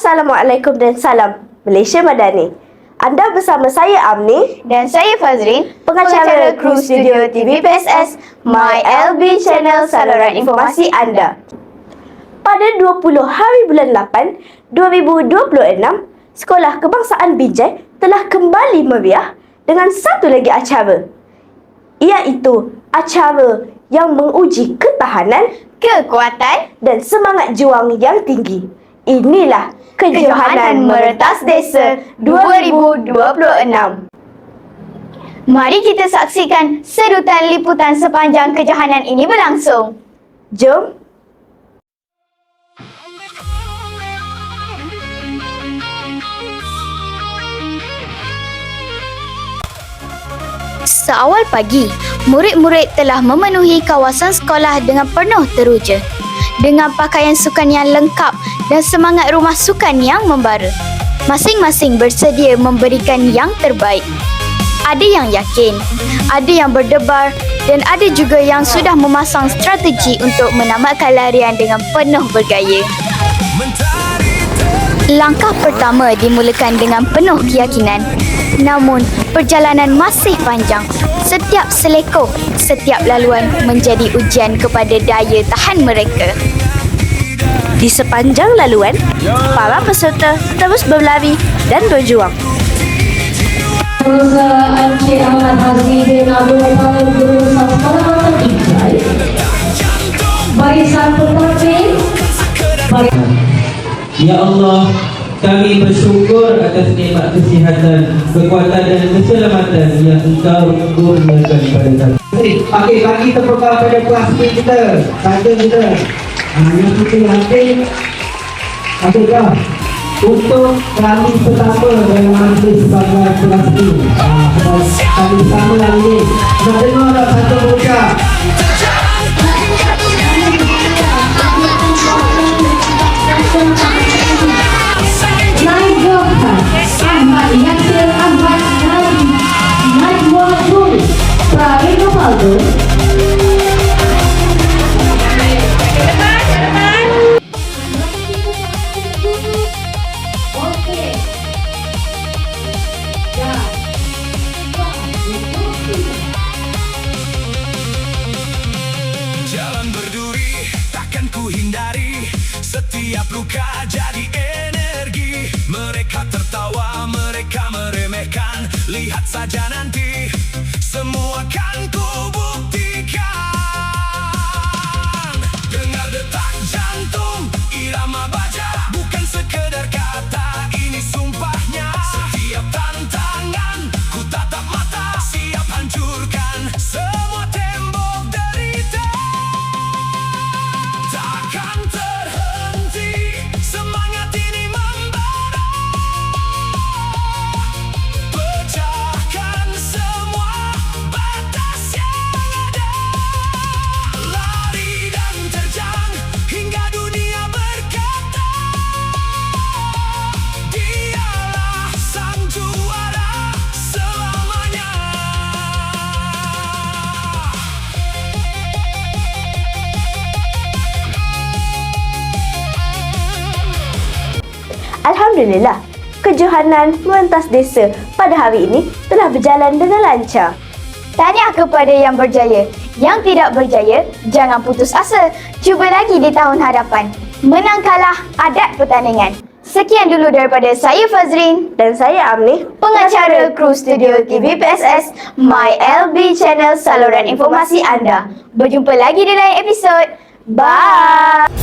Assalamualaikum dan salam Malaysia Madani. Anda bersama saya Amni Dan saya Fazrin, pengacara kru studio TV PSS My LB Channel saluran informasi anda. Pada 20 hari bulan 8, 2026, Sekolah Kebangsaan Binjai telah kembali meriah dengan satu lagi acara, iaitu acara yang menguji ketahanan, kekuatan dan semangat juang yang tinggi. Inilah Kejohanan Merentas Desa 2026. Mari kita saksikan sedutan liputan sepanjang kejohanan ini berlangsung. Jom. Seawal pagi, murid-murid telah memenuhi kawasan sekolah dengan penuh teruja. Dengan pakaian sukan yang lengkap dan semangat rumah sukan yang membara. Masing-masing bersedia memberikan yang terbaik. Ada yang yakin, ada yang berdebar dan ada juga yang sudah memasang strategi untuk menamatkan larian dengan penuh bergaya. Langkah pertama dimulakan dengan penuh keyakinan. Namun, perjalanan masih panjang. Setiap selekoh, setiap laluan menjadi ujian kepada daya tahan mereka. Di sepanjang laluan, para peserta terus berlari dan berjuang. Perusahaan Cik Ahmad Hazi bin Abdul Wahab Guru Sekolah Binjai. Barisan pendamping. Ya Allah, kami bersyukur atas nikmat kesihatan, kekuatan dan keselamatan yang Engkau kurniakan kepada kami. Okey, bagi tepuk tangan pada kelas kita, saja kita. Yang kita yakin, adakah untuk kali pertama dalam majlis sebagai kelas ini. Kali pertama lagi. Kita dengar tak satu bocah. Ahmad Yasir Ahmad Najmuddin Pravina Paldo. Jalan berduri takkan ku hindari, setiap luka jadi energi. Mereka tertawa, mereka meremehkan, lihat saja nanti semua kan ku buktikan. Dengar detak jantung, irama baja, bukan sekedar kata, ini sumpahnya. Setiap tantangan ku tatap mata, siap hancurkan semua tembok derita. Takkan terhenti, semangat ini membara. Pecahkan semua batas yang ada. Lari dan terjang hingga dunia berkata, dialah sang juara selamanya. Alhamdulillah, Kejohanan Merentas Desa pada hari ini telah berjalan dengan lancar. Tahniah kepada yang berjaya. Yang tidak berjaya, jangan putus asa. Cuba lagi di tahun hadapan. Menang kalah adat pertandingan. Sekian dulu daripada saya Fazrin Dan saya Amni, pengacara kru studio TV PSS My LB Channel saluran informasi anda. Berjumpa lagi di lain episod. Bye.